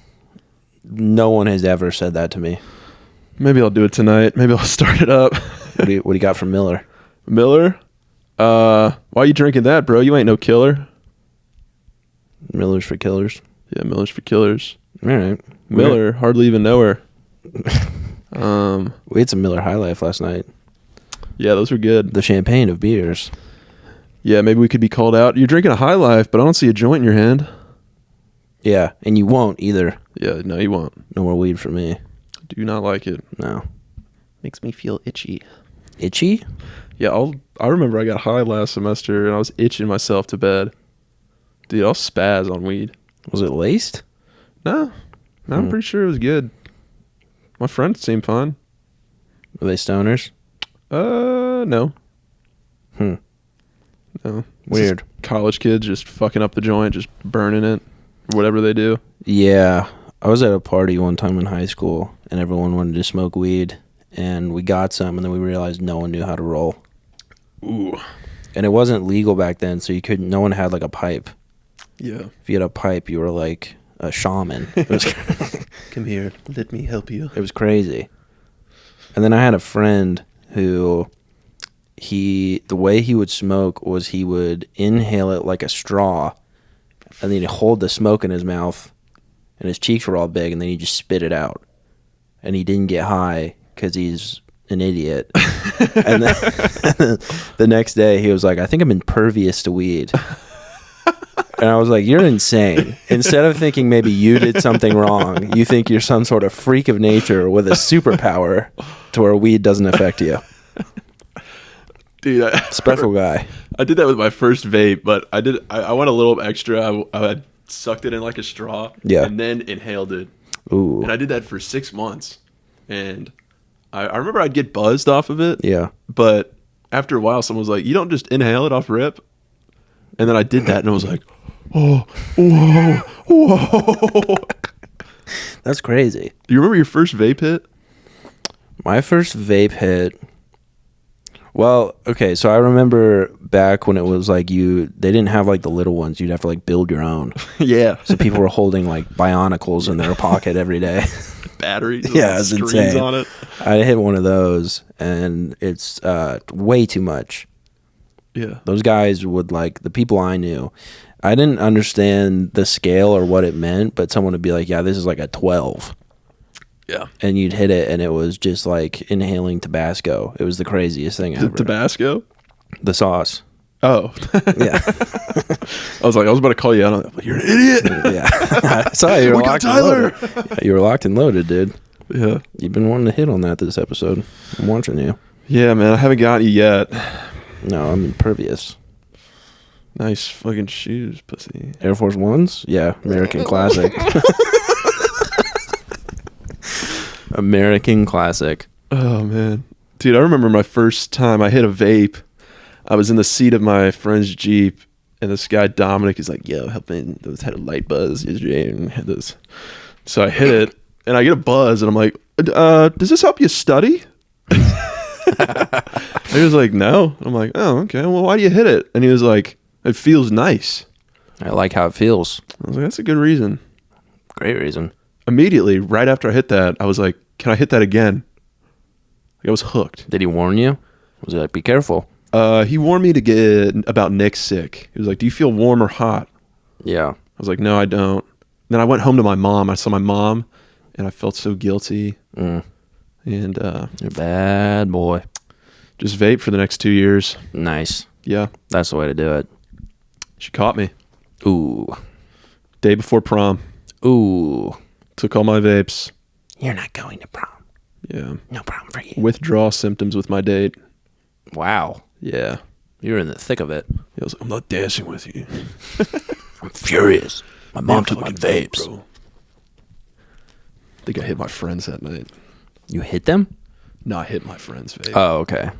No one has ever said that to me. Maybe I'll do it tonight. Maybe I'll start it up. What do you got from Miller? Miller? Why are you drinking that, bro? You ain't no killer. Miller's for killers. Yeah, Miller's for killers. All right. Miller, hardly even know her. We had some Miller High Life last night. Yeah, those were good. The champagne of beers. Yeah, maybe we could be called out. You're drinking a High Life, but I don't see a joint in your hand. Yeah, and you won't either. Yeah, no, you won't. No more weed for me. Do not like it. No. Makes me feel itchy. Itchy? Yeah, I remember I got high last semester and I was itching myself to bed. Dude, I'll spaz on weed. Was it laced? No, I'm pretty sure it was good. My friends seemed fine. Were they stoners? No. No. It's Weird. just college kids just fucking up the joint, just burning it, or whatever they do. Yeah. I was at a party one time in high school, and everyone wanted to smoke weed, and we got some, and then we realized no one knew how to roll. Ooh. And it wasn't legal back then, so no one had like a pipe. Yeah. If you had a pipe, you were like a shaman. It was, Come here, let me help you. it was crazy. And then I had a friend who the way he would smoke was he would inhale it like a straw, and then he'd hold the smoke in his mouth, and his cheeks were all big, and then he'd just spit it out. And he didn't get high because he's an idiot. And then the next day he was like, I think I'm impervious to weed. And I was like, you're insane. Instead of thinking maybe you did something wrong, you think you're some sort of freak of nature with a superpower to where weed doesn't affect you. Dude, Special guy. I did that with my first vape, but I went a little extra. I sucked it in like a straw, and then inhaled it. Ooh. And I did that for 6 months. And I remember I'd get buzzed off of it. Yeah. But after a while, someone was like, you don't just inhale it off rip. And then I did that, and I was like, oh, whoa, whoa. That's crazy. Do you remember your first vape hit? My first vape hit. Well, okay, so I remember back when it was like they didn't have like the little ones. You'd have to like build your own. Yeah. So people were holding like Bionicles in their pocket every day. Batteries. Yeah, it's insane. On it. I hit one of those, and it's way too much. Yeah. Those guys would like, the people I knew, I didn't understand the scale or what it meant, but someone would be like, yeah, this is like a 12. Yeah. And you'd hit it, and it was just like inhaling Tabasco. It was the craziest thing ever. Tabasco? The sauce. Oh. Yeah. I was about to call you out on that. You're an idiot. Yeah. I saw you were locked and loaded. You were locked and loaded, dude. Yeah. You've been wanting to hit on that this episode. I'm watching you. Yeah, man. I haven't got you yet. No, I'm impervious. Nice fucking shoes, pussy. Air Force Ones? Yeah. American classic. American classic. Oh, man. Dude, I remember my first time I hit a vape. I was in the seat of my friend's Jeep, and this guy, Dominic, is like, yo, help me. Those had a light buzz yesterday. And had this. So I hit it, and I get a buzz, and I'm like, does this help you study? And he was like, no. I'm like, oh, okay. Well, why do you hit it? And he was like, it feels nice. I like how it feels. I was like, that's a good reason. Great reason. Immediately, right after I hit that, I was like, can I hit that again? Like, I was hooked. Did he warn you? Was he like, be careful? He warned me to get about Nick sick. He was like, do you feel warm or hot? Yeah. I was like, no, I don't. Then I went home to my mom. I saw my mom, and I felt so guilty. And you're a bad boy. Just vape for the next 2 years. Nice. Yeah. That's the way to do it. She caught me. Ooh. Day before prom. Ooh. Took all my vapes. You're not going to prom. Yeah. No problem for you. Withdrawal symptoms with my date. Wow. Yeah. You're in the thick of it. I was like, I'm not dancing with you. I'm furious. My mom took my vapes. Bro. I think I hit my friends that night. You hit them? No, I hit my friends' vape. Oh, okay.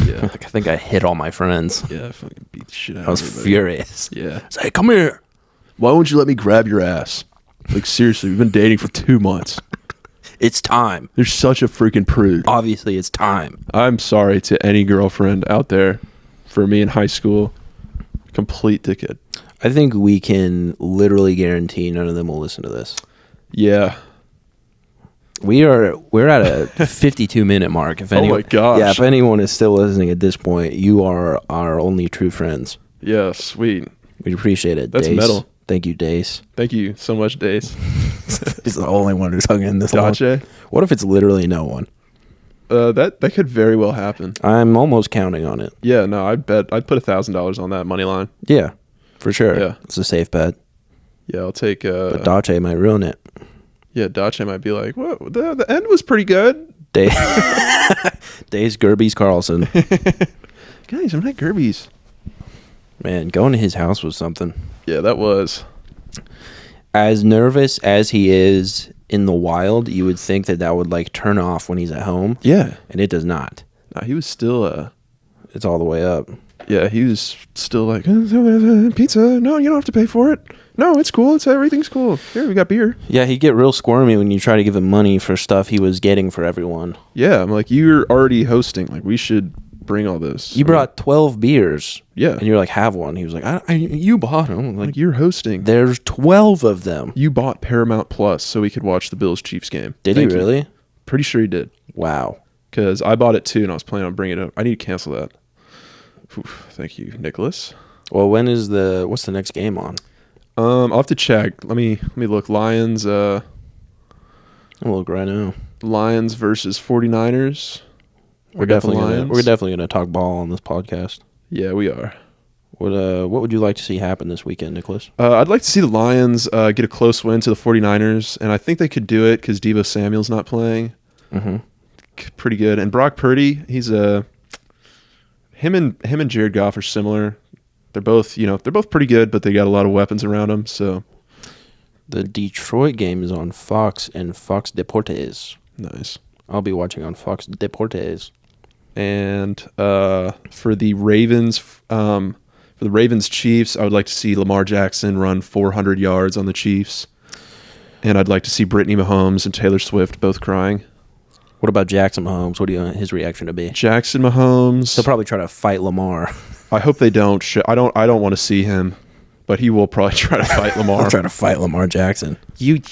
Yeah. Like, I think I hit all my friends. Yeah, I fucking beat the shit out of I was everybody. furious. Yeah. Say, hey, come here. Why won't you let me grab your ass? Like, seriously, we've been dating for 2 months. It's time. You're such a freaking prude. Obviously, it's time. I'm sorry to any girlfriend out there. For me in high school, complete dickhead. I think we can literally guarantee none of them will listen to this. Yeah. We're at a 52-minute mark. If anyone, oh my gosh. Yeah, if anyone is still listening at this point, you are our only true friends. Yeah, sweet. We appreciate it. That's Dace. metal. Thank you, Dace. Thank you so much, Dace. He's the only one who's hung in this long. Dace? What if it's literally no one? That could very well happen. I'm almost counting on it. Yeah, no, I'd put $1,000 on that money line. Yeah, for sure. Yeah. It's a safe bet. Yeah, I'll take. But Dace might ruin it. Yeah, Dace might be like, "Well, the end was pretty good." Dace Gerbies Carlson. Guys, I'm not Gerbies. Man, going to his house was something. Yeah, that was. As nervous as he is in the wild, you would think that would like turn off when he's at home. Yeah, and it does not. No, he was still. It's all the way up. Yeah, he was still like, pizza. No, you don't have to pay for it. No, it's cool. Everything's cool. Here, we got beer. Yeah, he'd get real squirmy when you try to give him money for stuff he was getting for everyone. Yeah, I'm like, you're already hosting. Like, we should bring all this. You brought 12 beers. Yeah. And you're like, have one. He was like, you bought them. Like, you're hosting. There's 12 of them. You bought Paramount Plus so we could watch the Bills-Chiefs game. Did he really? Pretty sure he did. Wow. Because I bought it too, and I was planning on bringing it up. I need to cancel that. Oof, thank you, Nicholas. Well, what's the next game on? I'll have to check. Let me look. Lions. I'll look right now. Lions versus 49ers. We're definitely gonna talk ball on this podcast. Yeah, we are. What would you like to see happen this weekend, Nicholas? I'd like to see the Lions get a close win to the 49ers, and I think they could do it because Deebo Samuel's not playing. Mm-hmm. Pretty good. And Brock Purdy, he's him and Jared Goff are similar. They're both pretty good, but they got a lot of weapons around them. So the Detroit game is on Fox and Fox Deportes. Nice. I'll be watching on Fox Deportes. And for the Ravens For the Ravens Chiefs, I would like to see Lamar Jackson run 400 yards on the Chiefs. And I'd like to see Brittany Mahomes and Taylor Swift both crying. What about Jackson Mahomes? What do you want his reaction to be? Jackson Mahomes. He'll probably try to fight Lamar. I hope they don't. I don't want to see him, but he will probably try to fight Lamar. He'll try to fight Lamar Jackson.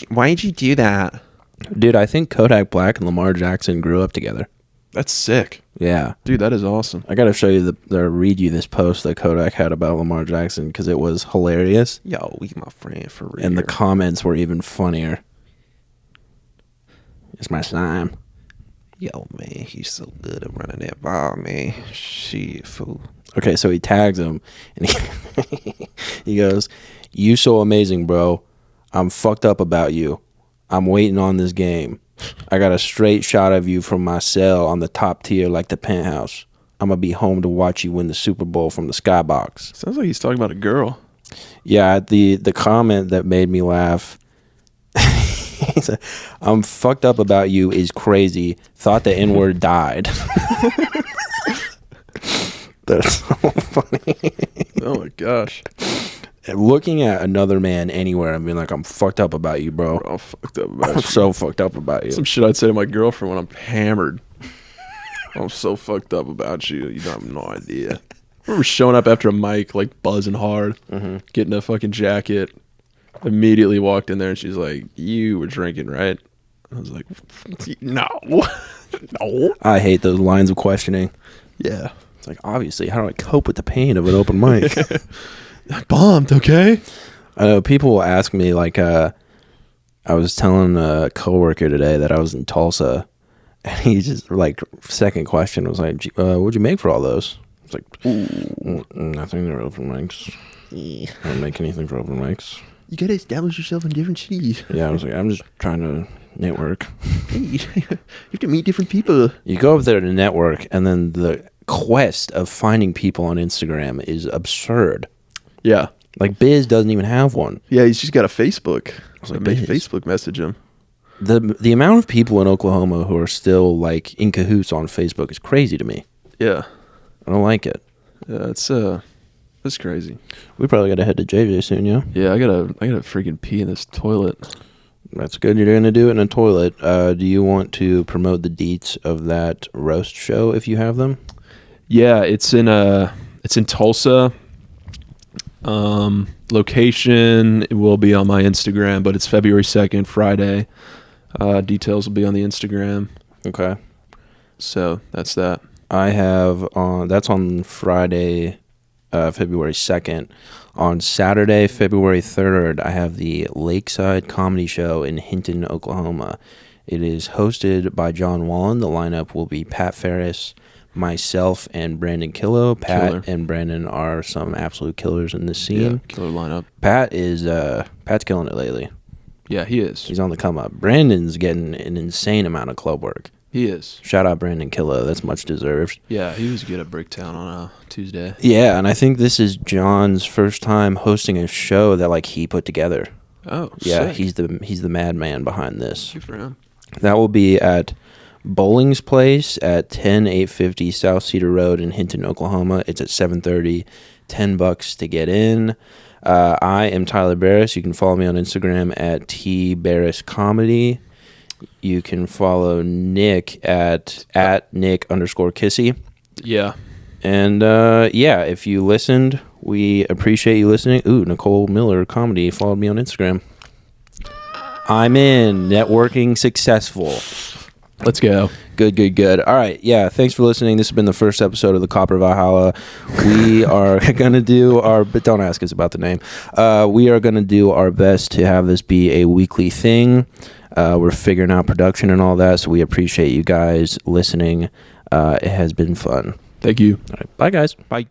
Why'd you do that? Dude, I think Kodak Black and Lamar Jackson grew up together. That's sick. Yeah. Dude, that is awesome. I got to show you read you this post that Kodak had about Lamar Jackson because it was hilarious. Yo, we my friend for real. And the comments were even funnier. It's my slime. Yo, man, he's so good at running that ball, man. Shit, fool. Okay, so he tags him, and he goes, "You so amazing, bro. I'm fucked up about you. I'm waiting on this game. I got a straight shot of you from my cell on the top tier like the penthouse. I'm going to be home to watch you win the Super Bowl from the skybox." Sounds like he's talking about a girl. Yeah, the comment that made me laugh, he said, "I'm fucked up about you is crazy. Thought the N-word died." That's so funny. Oh my gosh. Looking at another man anywhere and being like, "I'm fucked up about you, bro. I'm fucked up about you. I'm so fucked up about you." Some shit I'd say to my girlfriend when I'm hammered. I'm so fucked up about you. You don't have no idea. I remember showing up after a mic, like buzzing hard, getting a fucking jacket. Immediately walked in there and she's like, "You were drinking, right?" I was like, "No." No. I hate those lines of questioning. Yeah. It's like, obviously, how do I cope with the pain of an open mic? I bombed, okay? I know people will ask me, like, I was telling a coworker today that I was in Tulsa, and he just, like, second question was like, "What'd you make for all those?" I was like, "Nothing, they're open mics. I don't make anything for open mics." You gotta establish yourself in different cities. Yeah, I was like, I'm just trying to network. You have to meet different people. You go up there to network, and then the quest of finding people on Instagram is absurd. Yeah. Like, Biz doesn't even have one. Yeah, he's just got a Facebook. I was like, Make Biz. Facebook message him. The amount of people in Oklahoma who are still, like, in cahoots on Facebook is crazy to me. Yeah. I don't like it. Yeah, that's crazy. We probably got to head to JJ soon, yeah? Yeah, I gotta freaking pee in this toilet. That's good. You're going to do it in a toilet. Do you want to promote the deets of that roast show if you have them? Yeah, it's in Tulsa. Location, it will be on my Instagram, but it's February 2nd, Friday. Details will be on the Instagram. Okay. So that's that. I have that's on Friday, February 2nd. On Saturday, February 3rd, I have the Lakeside Comedy Show in Hinton, Oklahoma. It is hosted by John Wallen. The lineup will be Pat Ferris, myself, and Brandon Killo. Pat and Brandon are some absolute killers in this scene. Yeah, killer lineup. Pat's killing it lately. Yeah, he is. He's on the come up. Brandon's getting an insane amount of club work. He is. Shout out Brandon Killo. That's much deserved. Yeah, he was good at Bricktown on a Tuesday. Yeah, and I think this is John's first time hosting a show that, like, he put together. Oh, yeah, sick. he's the madman behind this. Good for him. That will be at Bowling's Place at 10850 South Cedar Road in Hinton, Oklahoma. It's at 7:30. $10 to get in. I am Tyler Barris. You can follow me on Instagram at tbarriscomedy. You can follow Nick at Nick_Kissy. Yeah. And if you listened, we appreciate you listening. Ooh, Nicole Miller Comedy followed me on Instagram. I'm in. Networking successful. Let's go. Good. All right. Yeah. Thanks for listening. This has been the first episode of the Copper Valhalla. We are going to do but don't ask us about the name. We are going to do our best to have this be a weekly thing. We're figuring out production and all that, so we appreciate you guys listening. It has been fun. Thank you. All right. Bye, guys. Bye.